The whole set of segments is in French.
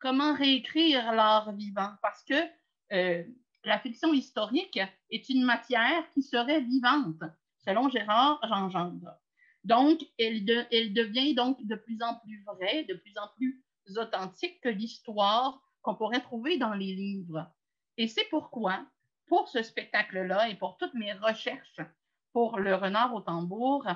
comment réécrire l'art vivant, parce que euh, la fiction historique est une matière qui serait vivante, selon Gérard Gengendre. Donc, elle devient donc de plus en plus vraie, de plus en plus authentique que l'histoire qu'on pourrait trouver dans les livres. Et c'est pourquoi, pour ce spectacle-là et pour toutes mes recherches pour le renard au tambour,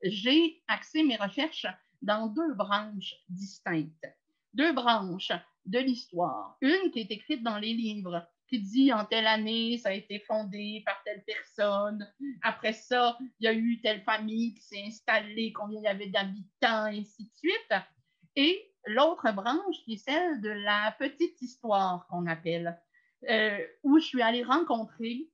j'ai axé mes recherches dans deux branches distinctes. Deux branches de l'histoire. Une qui est écrite dans les livres, qui dit en telle année, ça a été fondé par telle personne. Après ça, il y a eu telle famille qui s'est installée, combien il y avait d'habitants, et ainsi de suite. Et l'autre branche qui est celle de la petite histoire qu'on appelle, où je suis allée rencontrer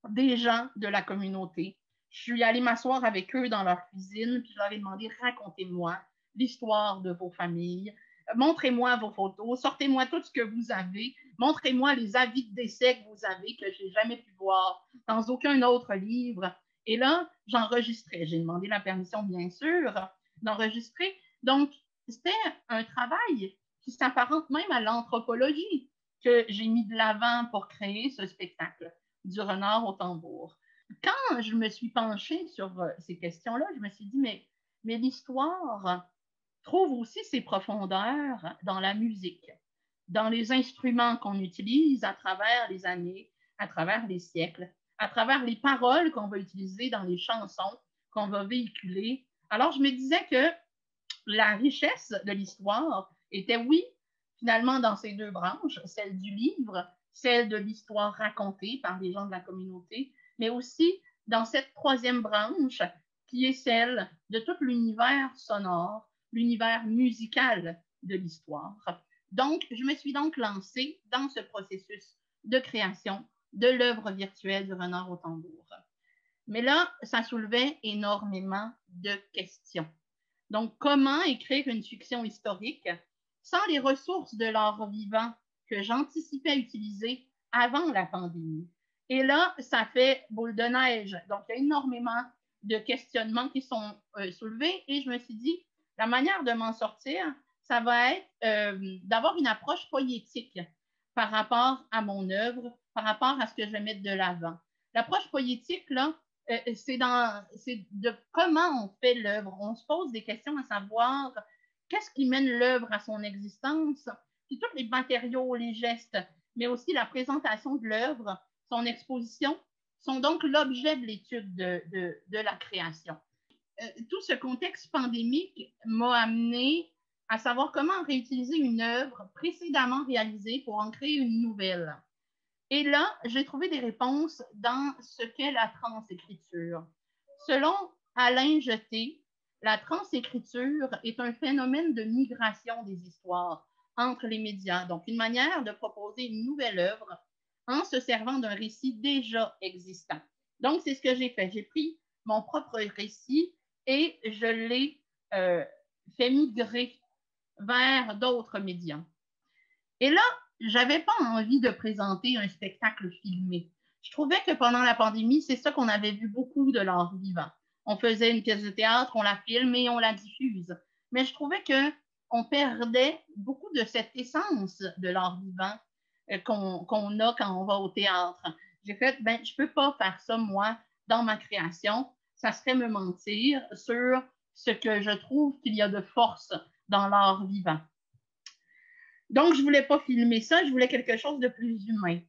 des gens de la communauté. Je suis allée m'asseoir avec eux dans leur cuisine, puis je leur ai demandé, racontez-moi l'histoire de vos familles, montrez-moi vos photos, sortez-moi tout ce que vous avez, montrez-moi les avis de décès que vous avez, que je n'ai jamais pu voir dans aucun autre livre. Et là, j'enregistrais. J'ai demandé la permission, bien sûr, d'enregistrer. Donc, c'était un travail qui s'apparente même à l'anthropologie que j'ai mis de l'avant pour créer ce spectacle du renard au tambour. Quand je me suis penchée sur ces questions-là, je me suis dit, mais l'histoire trouve aussi ses profondeurs dans la musique, dans les instruments qu'on utilise à travers les années, à travers les siècles, à travers les paroles qu'on va utiliser dans les chansons qu'on va véhiculer. Alors, je me disais que la richesse de l'histoire était, oui, finalement, dans ces deux branches, celle du livre, celle de l'histoire racontée par les gens de la communauté, mais aussi dans cette troisième branche qui est celle de tout l'univers sonore, l'univers musical de l'histoire. Donc, je me suis donc lancée dans ce processus de création de l'œuvre virtuelle du renard au tambour. Mais là, ça soulevait énormément de questions. Donc, comment écrire une fiction historique sans les ressources de l'art vivant que j'anticipais utiliser avant la pandémie? Et là, ça fait boule de neige. Donc, il y a énormément de questionnements qui sont soulevés et je me suis dit, la manière de m'en sortir, ça va être d'avoir une approche poétique par rapport à mon œuvre, par rapport à ce que je vais mettre de l'avant. L'approche poétique, là, c'est de comment on fait l'œuvre. On se pose des questions à savoir qu'est-ce qui mène l'œuvre à son existence, puis tous les matériaux, les gestes, mais aussi la présentation de l'œuvre, son exposition, sont donc l'objet de l'étude de la création. Tout ce contexte pandémique m'a amené à savoir comment réutiliser une œuvre précédemment réalisée pour en créer une nouvelle. Et là, j'ai trouvé des réponses dans ce qu'est la transécriture. Selon Alain Jeté, la transécriture est un phénomène de migration des histoires entre les médias, donc une manière de proposer une nouvelle œuvre en se servant d'un récit déjà existant. Donc, c'est ce que j'ai fait. J'ai pris mon propre récit et je l'ai fait migrer vers d'autres médias. Et là, j'avais pas envie de présenter un spectacle filmé. Je trouvais que pendant la pandémie, c'est ça qu'on avait vu beaucoup de l'art vivant. On faisait une pièce de théâtre, on la filme et on la diffuse. Mais je trouvais que on perdait beaucoup de cette essence de l'art vivant qu'on a quand on va au théâtre. J'ai fait, ben, je peux pas faire ça, moi, dans ma création. Ça serait me mentir sur ce que je trouve qu'il y a de force dans l'art vivant. Donc, je ne voulais pas filmer ça, je voulais quelque chose de plus humain.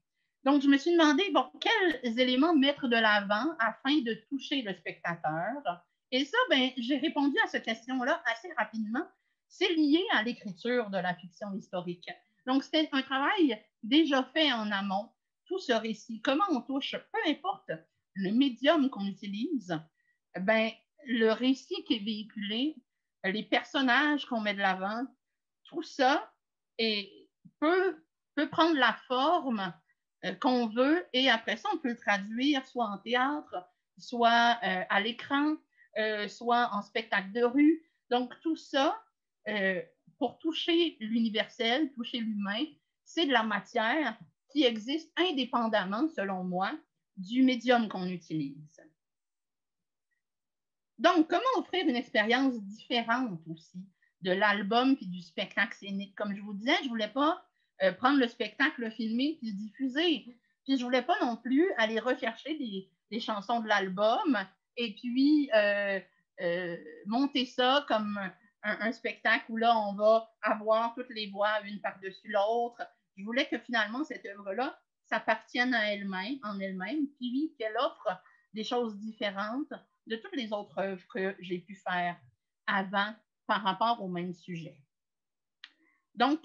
Donc, je me suis demandé, bon, quels éléments mettre de l'avant afin de toucher le spectateur? Et ça, ben, j'ai répondu à cette question-là assez rapidement. C'est lié à l'écriture de la fiction historique. Donc, c'était un travail déjà fait en amont, tout ce récit. Comment on touche, peu importe le médium qu'on utilise, ben, le récit qui est véhiculé, les personnages qu'on met de l'avant, tout ça et peut prendre la forme qu'on veut et après ça, on peut le traduire soit en théâtre, soit à l'écran, soit en spectacle de rue. Donc, tout ça, pour toucher l'universel, toucher l'humain, c'est de la matière qui existe indépendamment, selon moi, du médium qu'on utilise. Donc, comment offrir une expérience différente aussi l'album puis du spectacle scénique. Comme je vous disais, je ne voulais pas prendre le spectacle, le filmer puis le diffuser. Puis je ne voulais pas non plus aller rechercher des chansons de l'album et puis monter ça comme un spectacle où là, on va avoir toutes les voix une par-dessus l'autre. Je voulais que finalement, cette œuvre-là s'appartienne à elle-même, en elle-même, puis qu'elle offre des choses différentes de toutes les autres œuvres que j'ai pu faire avant par rapport au même sujet. Donc,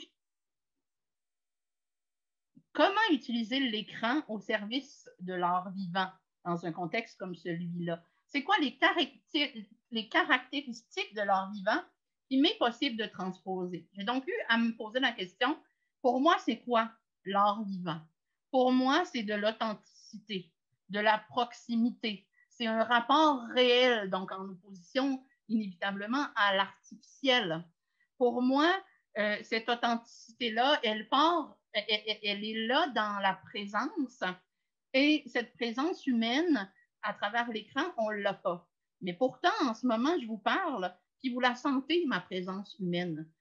comment utiliser l'écran au service de l'art vivant dans un contexte comme celui-là? C'est quoi les caractéristiques de l'art vivant qu'il m'est possible de transposer? J'ai donc eu à me poser la question, pour moi, c'est quoi l'art vivant? Pour moi, c'est de l'authenticité, de la proximité. C'est un rapport réel, donc en opposition inévitablement à l'artificiel. Pour moi, cette authenticité-là, elle est là dans la présence. Et cette présence humaine, à travers l'écran, on ne l'a pas. Mais pourtant, en ce moment, je vous parle, puis vous la sentez, ma présence humaine.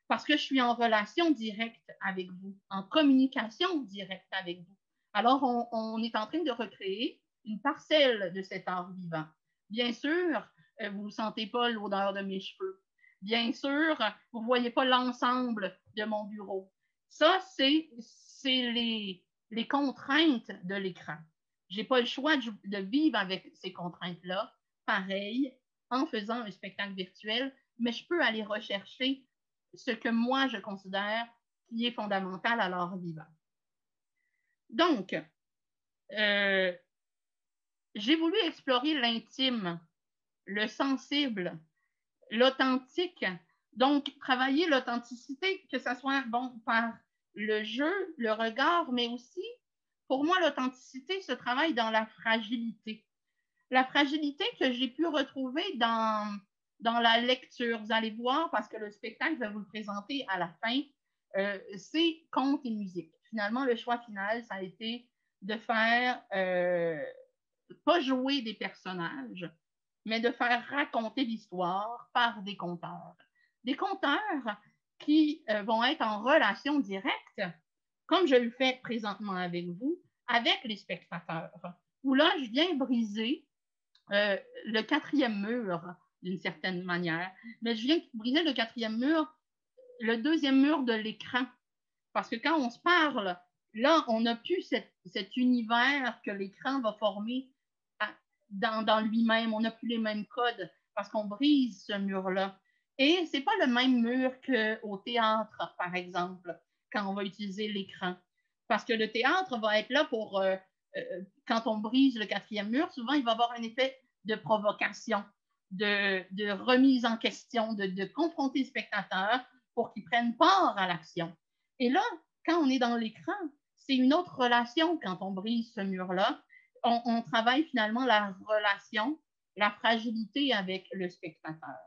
Parce que je suis en relation directe avec vous, en communication directe avec vous. Alors, on est en train de recréer une parcelle de cet art vivant. Bien sûr, vous ne sentez pas l'odeur de mes cheveux. Bien sûr, vous ne voyez pas l'ensemble de mon bureau. Ça, c'est les contraintes de l'écran. Je n'ai pas le choix de vivre avec ces contraintes-là, pareil, en faisant un spectacle virtuel, mais je peux aller rechercher ce que moi, je considère qui est fondamental à l'art vivant. Donc, j'ai voulu explorer l'intime, le sensible, l'authentique. Donc, travailler l'authenticité, que ce soit bon, par le jeu, le regard, mais aussi, pour moi, l'authenticité se travaille dans la fragilité. La fragilité que j'ai pu retrouver dans la lecture. Vous allez voir, parce que le spectacle, je vais vous le présenter à la fin, c'est contes et musique. Finalement, le choix final, ça a été de faire, pas jouer des personnages, mais de faire raconter l'histoire par des conteurs. Des conteurs qui vont être en relation directe, comme je le fais présentement avec vous, avec les spectateurs, où là, je viens briser le quatrième mur, d'une certaine manière. Mais je viens briser le quatrième mur, le deuxième mur de l'écran. Parce que quand on se parle, là, on n'a plus cet univers que l'écran va former dans lui-même. On n'a plus les mêmes codes parce qu'on brise ce mur-là. Et ce n'est pas le même mur qu'au théâtre, par exemple, quand on va utiliser l'écran. Parce que le théâtre va être là pour, quand on brise le quatrième mur, souvent, il va avoir un effet de provocation, de remise en question, de confronter le spectateur pour qu'il prenne part à l'action. Et là, quand on est dans l'écran, c'est une autre relation quand on brise ce mur-là. On travaille finalement la relation, la fragilité avec le spectateur.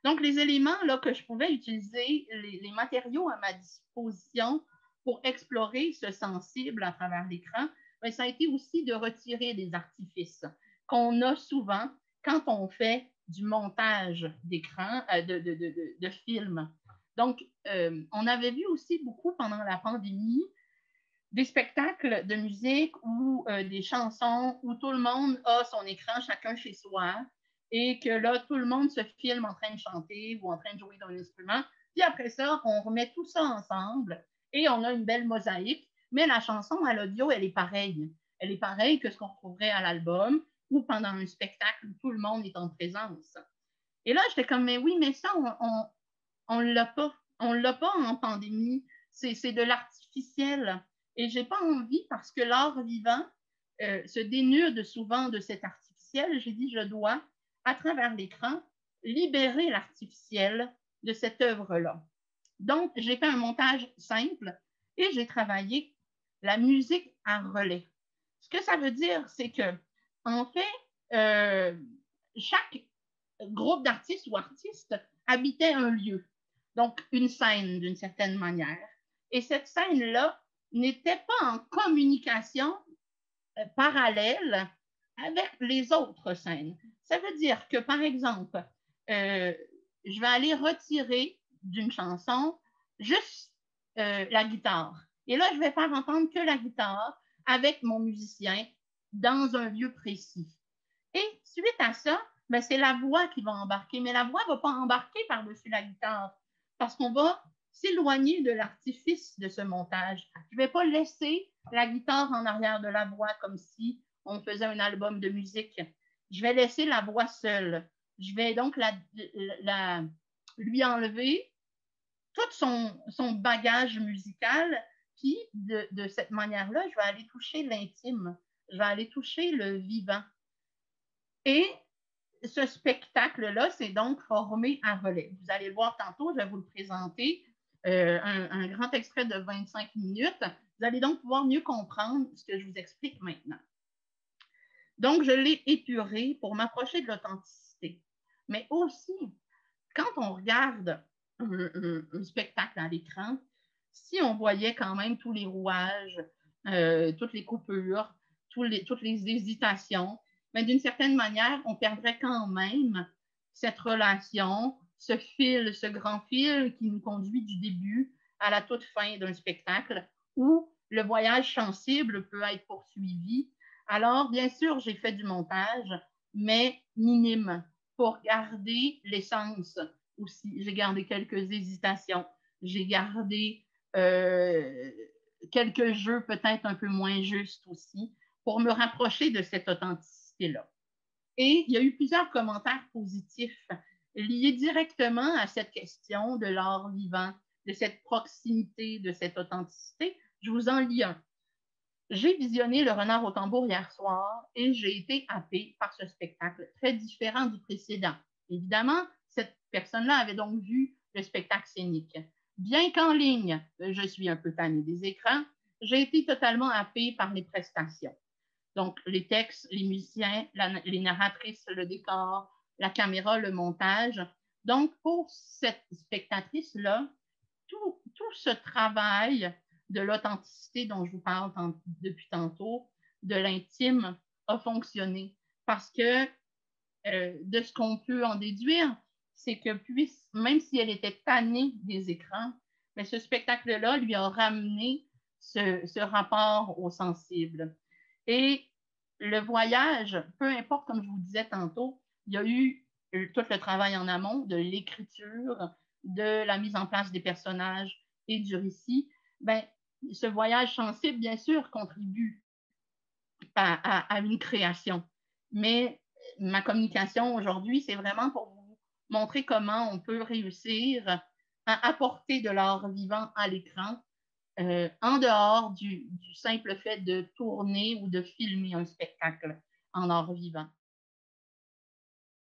Donc, les éléments là, que je pouvais utiliser, les matériaux à ma disposition pour explorer ce sensible à travers l'écran, bien, ça a été aussi de retirer des artifices qu'on a souvent quand on fait du montage d'écran, de films. Donc, on avait vu aussi beaucoup pendant la pandémie des spectacles de musique ou des chansons où tout le monde a son écran, chacun chez soi, et que là, tout le monde se filme en train de chanter ou en train de jouer d'un instrument. Puis après ça, on remet tout ça ensemble et on a une belle mosaïque. Mais la chanson à l'audio, elle est pareille. Elle est pareille que ce qu'on retrouverait à l'album ou pendant un spectacle où tout le monde est en présence. Et là, j'étais comme, mais oui, mais ça, on ne l'a pas. On ne l'a pas en pandémie. C'est de l'artificiel. Et je n'ai pas envie, parce que l'art vivant se dénude souvent de cet artificiel, j'ai dit, je dois, à travers l'écran, libérer l'artificiel de cette œuvre-là. Donc, j'ai fait un montage simple et j'ai travaillé la musique à relais. Ce que ça veut dire, c'est que, en fait, chaque groupe d'artistes ou artistes habitait un lieu, donc une scène d'une certaine manière. Et cette scène-là n'était pas en communication parallèle avec les autres scènes. Ça veut dire que, par exemple, je vais aller retirer d'une chanson juste la guitare. Et là, je vais faire entendre que la guitare avec mon musicien dans un lieu précis. Et suite à ça, ben, c'est la voix qui va embarquer, mais la voix ne va pas embarquer par-dessus la guitare parce qu'on va s'éloigner de l'artifice de ce montage. Je ne vais pas laisser la guitare en arrière de la voix comme si on faisait un album de musique. Je vais laisser la voix seule. Je vais donc lui enlever tout son bagage musical, puis de cette manière-là, je vais aller toucher l'intime, je vais aller toucher le vivant. Et ce spectacle-là, c'est donc formé à relais. Vous allez le voir tantôt, je vais vous le présenter, un grand extrait de 25 minutes. Vous allez donc pouvoir mieux comprendre ce que je vous explique maintenant. Donc, je l'ai épuré pour m'approcher de l'authenticité. Mais aussi, quand on regarde un spectacle à l'écran, si on voyait quand même tous les rouages, toutes les coupures, toutes les hésitations, mais d'une certaine manière, on perdrait quand même cette relation, ce fil, ce grand fil qui nous conduit du début à la toute fin d'un spectacle où le voyage sensible peut être poursuivi. Alors, bien sûr, j'ai fait du montage, mais minime, pour garder l'essence aussi. J'ai gardé quelques hésitations. J'ai gardé quelques jeux peut-être un peu moins justes aussi pour me rapprocher de cette authenticité-là. Et il y a eu plusieurs commentaires positifs liés directement à cette question de l'art vivant, de cette proximité, de cette authenticité. Je vous en lis un. J'ai visionné Le Renard au tambour hier soir et j'ai été happée par ce spectacle très différent du précédent. Évidemment, cette personne-là avait donc vu le spectacle scénique. Bien qu'en ligne, je suis un peu tannée des écrans, j'ai été totalement happée par les prestations. Donc, les textes, les musiciens, les narratrices, le décor, la caméra, le montage. Donc, pour cette spectatrice-là, tout ce travail de l'authenticité dont je vous parle depuis tantôt, de l'intime, a fonctionné. Parce que de ce qu'on peut en déduire, c'est que même si elle était tannée des écrans, mais ce spectacle-là lui a ramené ce rapport au sensible. Et le voyage, peu importe, comme je vous disais tantôt, il y a eu tout le travail en amont de l'écriture, de la mise en place des personnages et du récit. Ben, ce voyage sensible, bien sûr, contribue à une création. Mais ma communication aujourd'hui, c'est vraiment pour vous montrer comment on peut réussir à apporter de l'art vivant à l'écran en dehors du simple fait de tourner ou de filmer un spectacle en art vivant.